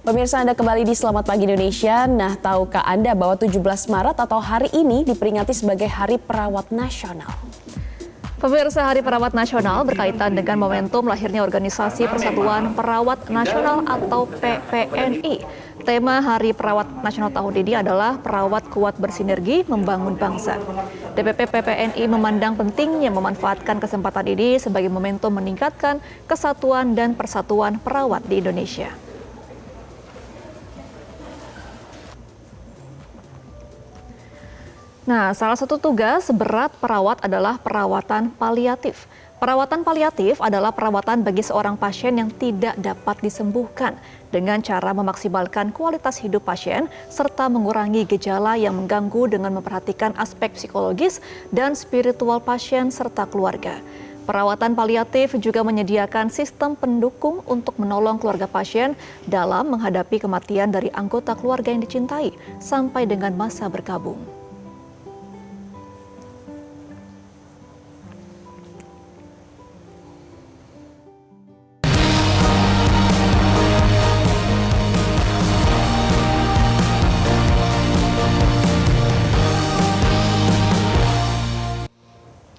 Pemirsa, Anda kembali di Selamat Pagi Indonesia. Nah, tahukah Anda bahwa 17 Maret atau hari ini diperingati sebagai Hari Perawat Nasional? Pemirsa, Hari Perawat Nasional berkaitan dengan momentum lahirnya Organisasi Persatuan Perawat Nasional atau PPNI. Tema Hari Perawat Nasional tahun ini adalah Perawat Kuat Bersinergi Membangun Bangsa. DPP PPNI memandang pentingnya memanfaatkan kesempatan ini sebagai momentum meningkatkan kesatuan dan persatuan perawat di Indonesia. Nah, salah satu tugas berat perawat adalah perawatan paliatif. Perawatan paliatif adalah perawatan bagi seorang pasien yang tidak dapat disembuhkan dengan cara memaksimalkan kualitas hidup pasien serta mengurangi gejala yang mengganggu dengan memperhatikan aspek psikologis dan spiritual pasien serta keluarga. Perawatan paliatif juga menyediakan sistem pendukung untuk menolong keluarga pasien dalam menghadapi kematian dari anggota keluarga yang dicintai sampai dengan masa berkabung.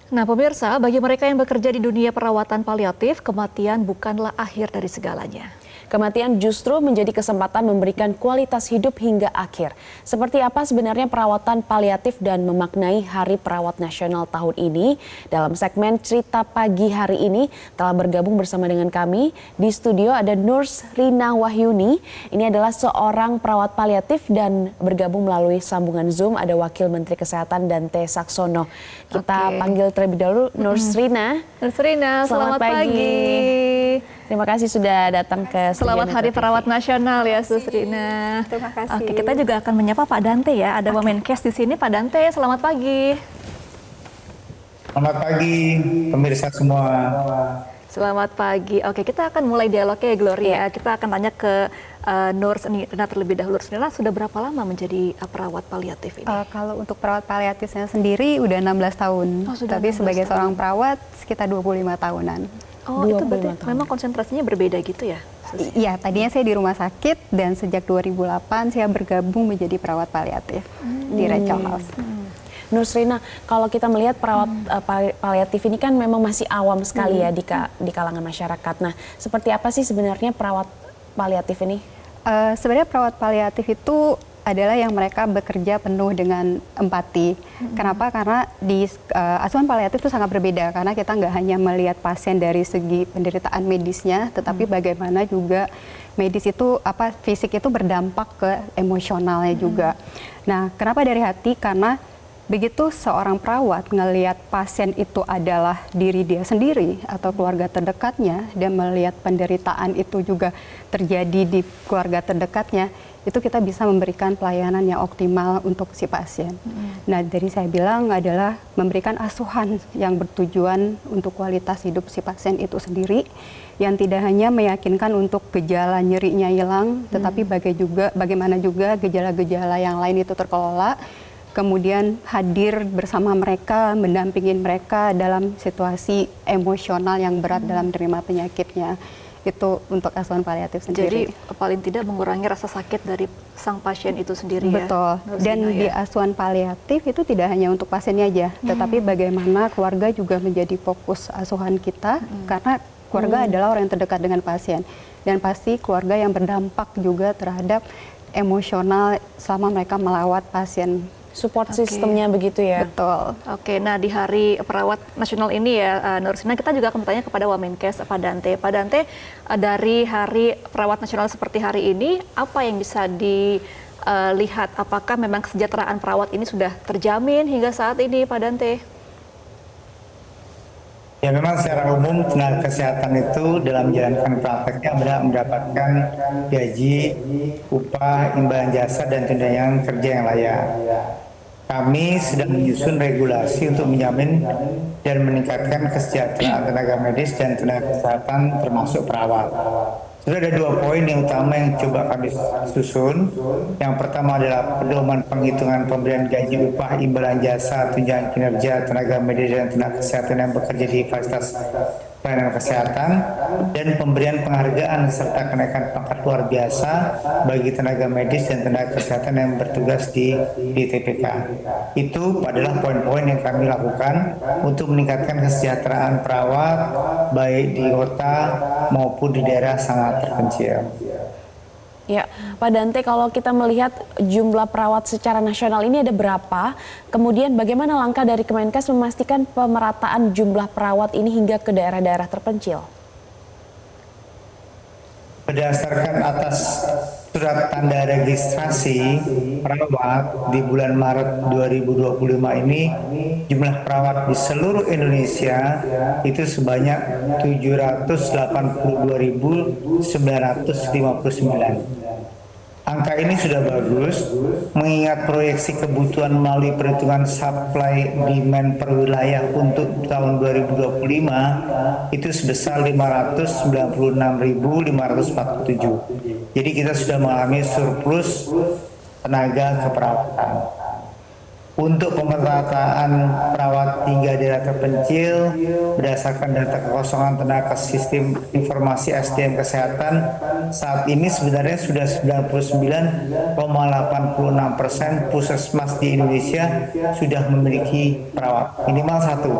Nah, pemirsa, bagi mereka yang bekerja di dunia perawatan paliatif, kematian bukanlah akhir dari segalanya. Kematian justru menjadi kesempatan memberikan kualitas hidup hingga akhir. Seperti apa sebenarnya perawatan paliatif dan memaknai Hari Perawat Nasional tahun ini? Dalam segmen Cerita Pagi hari ini telah bergabung bersama dengan kami. Di studio ada Nurs Rina Wahyuni. Ini adalah seorang perawat paliatif dan bergabung melalui sambungan Zoom ada Wakil Menteri Kesehatan Dante Saxono. Kita panggil terlebih dahulu Nurs Rina. Nurs Rina, selamat pagi. Terima kasih sudah datang ke Selamat Hari Perawat Nasional ya, Sus Rina. Terima kasih. Oke, kita juga akan menyapa Pak Dante ya. Ada Wamenkes di sini, Pak Dante. Selamat pagi. Selamat pagi, pemirsa semua. Selamat pagi. Oke, kita akan mulai dialognya ya, Gloria. Kita akan tanya ke Nurs Rina terlebih dahulu. Nurs Rina, sudah berapa lama menjadi perawat paliatif ini? Kalau untuk perawat paliatifnya sendiri udah 16 tahun. Tapi sebagai seorang perawat sekitar 25 tahunan. Oh, itu berarti memang konsentrasinya berbeda gitu ya? Iya, tadinya saya di rumah sakit dan sejak 2008 saya bergabung menjadi perawat paliatif di Rachel House. Nurs Rina, kalau kita melihat perawat paliatif ini kan memang masih awam sekali ya di kalangan masyarakat. Nah, seperti apa sih sebenarnya perawat paliatif ini? Sebenarnya perawat paliatif itu adalah yang mereka bekerja penuh dengan empati. Kenapa? Karena di asuhan paliatif itu sangat berbeda karena kita nggak hanya melihat pasien dari segi penderitaan medisnya, tetapi bagaimana juga medis itu fisik itu berdampak ke emosionalnya juga. Nah, kenapa dari hati? Karena begitu seorang perawat ngelihat pasien itu adalah diri dia sendiri atau keluarga terdekatnya dan melihat penderitaan itu juga terjadi di keluarga terdekatnya, itu kita bisa memberikan pelayanan yang optimal untuk si pasien. Nah, dari saya bilang adalah memberikan asuhan yang bertujuan untuk kualitas hidup si pasien itu sendiri, yang tidak hanya meyakinkan untuk gejala nyerinya hilang, tetapi bagaimana juga gejala-gejala yang lain itu terkelola, kemudian hadir bersama mereka, mendampingin mereka dalam situasi emosional yang berat dalam menerima penyakitnya. Itu untuk asuhan paliatif sendiri. Jadi paling tidak mengurangi rasa sakit dari sang pasien itu sendiri. Betul. Ya? Dan di asuhan paliatif itu tidak hanya untuk pasiennya aja, tetapi bagaimana keluarga juga menjadi fokus asuhan kita, karena keluarga adalah orang yang terdekat dengan pasien. Dan pasti keluarga yang berdampak juga terhadap emosional selama mereka melawat pasien. Support sistemnya begitu ya? Betul. Oke, nah di Hari Perawat Nasional ini ya, Nurs Rina, kita juga akan bertanya kepada Wamenkes, Pak Dante. Pak Dante, dari Hari Perawat Nasional seperti hari ini, apa yang bisa dilihat? Apakah memang kesejahteraan perawat ini sudah terjamin hingga saat ini, Pak Dante? Ya, memang secara umum tenaga kesehatan itu dalam menjalankan prakteknya adalah mendapatkan gaji, upah, imbalan jasa, dan tunjangan kerja yang layak. Kami sedang menyusun regulasi untuk menjamin dan meningkatkan kesejahteraan tenaga medis dan tenaga kesehatan termasuk perawat. Sudah ada 2 poin yang utama yang coba kami susun. Yang pertama adalah pedoman penghitungan pemberian gaji, upah, imbalan jasa, tunjangan kinerja tenaga medis dan tenaga kesehatan yang bekerja di fasilitas pelayanan kesehatan, dan pemberian penghargaan serta kenaikan pangkat luar biasa bagi tenaga medis dan tenaga kesehatan yang bertugas di TPK. Itu adalah poin-poin yang kami lakukan untuk meningkatkan kesejahteraan perawat baik di kota maupun di daerah sangat terpencil. Ya, Pak Dante, kalau kita melihat jumlah perawat secara nasional ini ada berapa? Kemudian bagaimana langkah dari Kemenkes memastikan pemerataan jumlah perawat ini hingga ke daerah-daerah terpencil? Berdasarkan atas surat tanda registrasi perawat di bulan Maret 2025 ini, jumlah perawat di seluruh Indonesia itu sebanyak 782.959. Angka ini sudah bagus, mengingat proyeksi kebutuhan melalui perhitungan supply demand per wilayah untuk tahun 2025 itu sebesar 596.547. Jadi kita sudah mengalami surplus tenaga keperawatan. Untuk pemerataan perawat hingga daerah terpencil, berdasarkan data kekosongan tenaga sistem informasi SDM kesehatan, saat ini sebenarnya sudah 99,86% puskesmas di Indonesia sudah memiliki perawat minimal satu.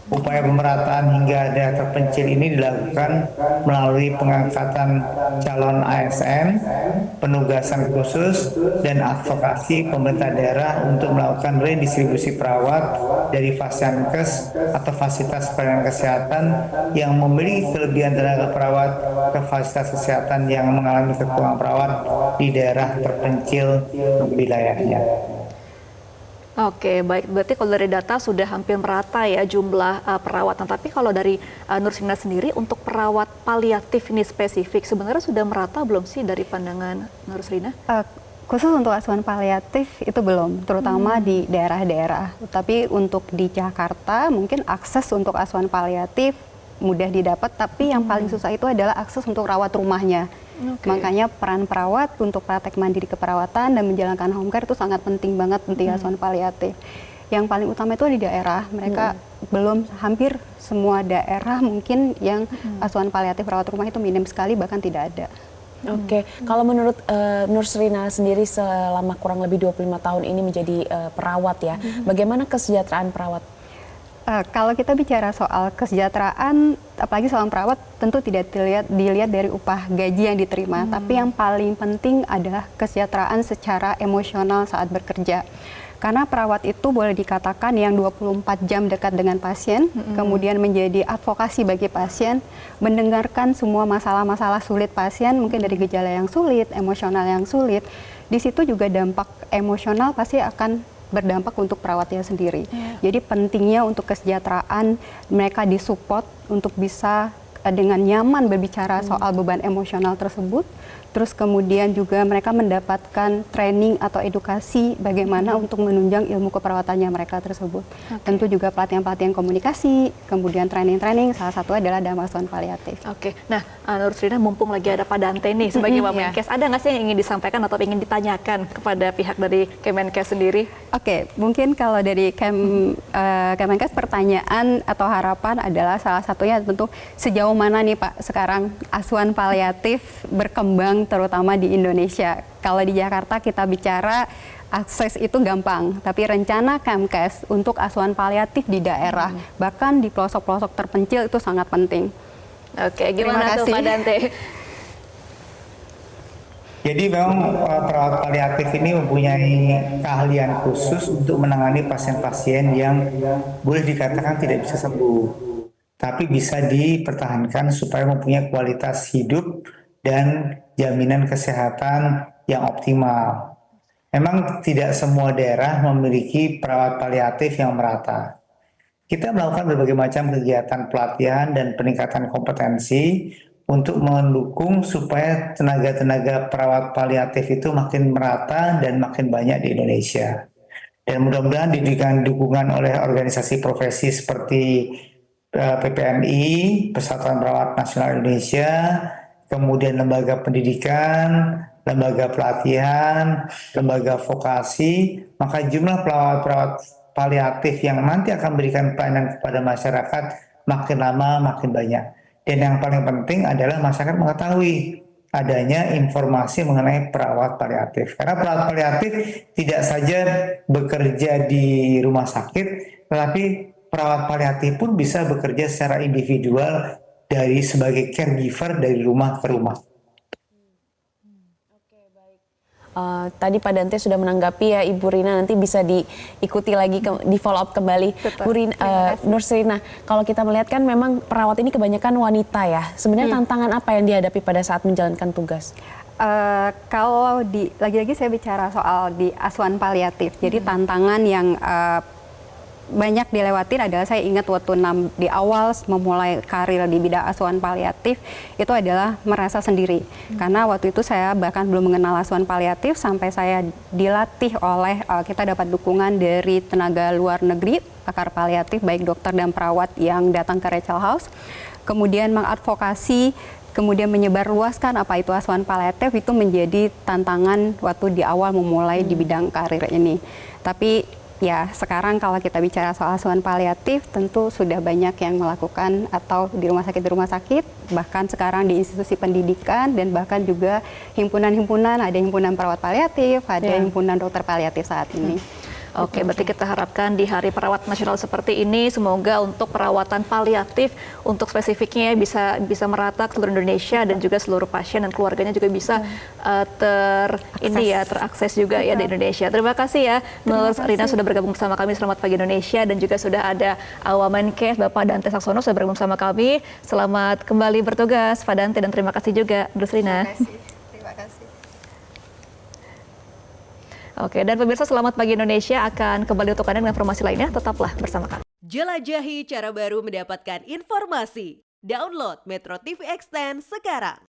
Upaya pemerataan hingga daerah terpencil ini dilakukan melalui pengangkatan calon ASN, penugasan khusus, dan advokasi pemerintah daerah untuk melakukan redistribusi perawat dari Fasiankes atau fasilitas pelayanan kesehatan yang memiliki kelebihan tenaga perawat ke fasilitas kesehatan yang mengalami kekurangan perawat di daerah terpencil wilayahnya. Oke, baik. Berarti kalau dari data sudah hampir merata ya jumlah perawatan. Tapi kalau dari Nursina sendiri untuk perawat paliatif ini spesifik, sebenarnya sudah merata belum sih dari pandangan Nursina? Khusus untuk asuhan paliatif itu belum, terutama di daerah-daerah. Tapi untuk di Jakarta mungkin akses untuk asuhan paliatif mudah didapat, tapi yang paling susah itu adalah akses untuk rawat rumahnya. Makanya peran perawat untuk praktek mandiri keperawatan dan menjalankan home care itu sangat penting banget untuk asuhan paliatif. Yang paling utama itu di daerah, mereka belum, hampir semua daerah mungkin yang asuhan paliatif rawat rumah itu minim sekali, bahkan tidak ada. Oke, kalau menurut Nursina sendiri selama kurang lebih 25 tahun ini menjadi perawat ya, bagaimana kesejahteraan perawat? Kalau kita bicara soal kesejahteraan, apalagi seorang perawat, tentu tidak dilihat dari upah gaji yang diterima, tapi yang paling penting adalah kesejahteraan secara emosional saat bekerja. Karena perawat itu boleh dikatakan yang 24 jam dekat dengan pasien, kemudian menjadi advokasi bagi pasien, mendengarkan semua masalah-masalah sulit pasien, mungkin dari gejala yang sulit, emosional yang sulit. Di situ juga dampak emosional pasti akan berdampak untuk perawatnya sendiri. Jadi pentingnya untuk kesejahteraan mereka disupport untuk bisa dengan nyaman berbicara soal beban emosional tersebut. Terus kemudian juga mereka mendapatkan training atau edukasi bagaimana untuk menunjang ilmu keperawatannya mereka tersebut. Tentu juga pelatihan-pelatihan komunikasi, kemudian training-training, salah satu adalah dalam asuhan paliatif. Nah, Nursina, mumpung lagi ada Pak Dante nih sebagai Wamenkes, ada nggak sih yang ingin disampaikan atau ingin ditanyakan kepada pihak dari Kemenkes sendiri? Mungkin kalau dari Kemenkes pertanyaan atau harapan adalah salah satunya tentu sejauh mana nih Pak sekarang asuhan paliatif berkembang terutama di Indonesia. Kalau di Jakarta kita bicara akses itu gampang, tapi rencana Kemkes untuk asuhan paliatif di daerah, bahkan di pelosok-pelosok terpencil itu sangat penting. Oke, gimana tuh Pak Dante? Jadi memang perawat paliatif ini mempunyai keahlian khusus untuk menangani pasien-pasien yang boleh dikatakan tidak bisa sembuh, tapi bisa dipertahankan supaya mempunyai kualitas hidup dan jaminan kesehatan yang optimal. Memang tidak semua daerah memiliki perawat paliatif yang merata. Kita melakukan berbagai macam kegiatan pelatihan dan peningkatan kompetensi untuk mendukung supaya tenaga-tenaga perawat paliatif itu makin merata dan makin banyak di Indonesia. Dan mudah-mudahan diberikan dukungan oleh organisasi profesi seperti PPNI, Persatuan Perawat Nasional Indonesia, kemudian lembaga pendidikan, lembaga pelatihan, lembaga vokasi, maka jumlah perawat-perawat paliatif yang nanti akan memberikan pelayanan kepada masyarakat makin lama makin banyak. Dan yang paling penting adalah masyarakat mengetahui adanya informasi mengenai perawat paliatif. Karena perawat paliatif tidak saja bekerja di rumah sakit, tetapi perawat paliatif pun bisa bekerja secara individual dari sebagai caregiver dari rumah ke rumah. Tadi Pak Dante sudah menanggapi ya, Ibu Rina, nanti bisa diikuti lagi, di follow up kembali. Betul. Bu Rina, Nursrina, kalau kita melihat kan memang perawat ini kebanyakan wanita ya. Sebenarnya tantangan apa yang dihadapi pada saat menjalankan tugas? Kalau lagi-lagi saya bicara soal di asuhan paliatif, jadi tantangan yang banyak dilewatin adalah, saya ingat waktu di awal memulai karir di bidang asuhan paliatif itu adalah merasa sendiri, karena waktu itu saya bahkan belum mengenal asuhan paliatif sampai saya dilatih oleh kita dapat dukungan dari tenaga luar negeri, pakar paliatif baik dokter dan perawat yang datang ke Rachel House, kemudian mengadvokasi, kemudian menyebarluaskan apa itu asuhan paliatif, itu menjadi tantangan waktu di awal memulai di bidang karir ini. Tapi ya sekarang kalau kita bicara soal asuhan paliatif, tentu sudah banyak yang melakukan atau di rumah sakit, bahkan sekarang di institusi pendidikan, dan bahkan juga himpunan-himpunan, ada himpunan perawat paliatif, ada himpunan dokter paliatif saat ini. Oke, berarti kita harapkan di Hari Perawat Nasional seperti ini, semoga untuk perawatan paliatif untuk spesifiknya bisa merata ke seluruh Indonesia, dan juga seluruh pasien dan keluarganya juga bisa terakses juga ya di Indonesia. Terima kasih ya, Nurse Rina sudah bergabung bersama kami. Selamat pagi Indonesia, dan juga sudah ada Wamenkes Bapak Dante Saxono sudah bergabung bersama kami. Selamat kembali bertugas Pak Dante, dan terima kasih juga Nurse Rina. Terima kasih. Oke, dan pemirsa, Selamat Pagi Indonesia akan kembali untuk Anda dengan informasi lainnya. Tetaplah bersama kami. Jelajahi cara baru mendapatkan informasi. Download Metro TV Extend sekarang.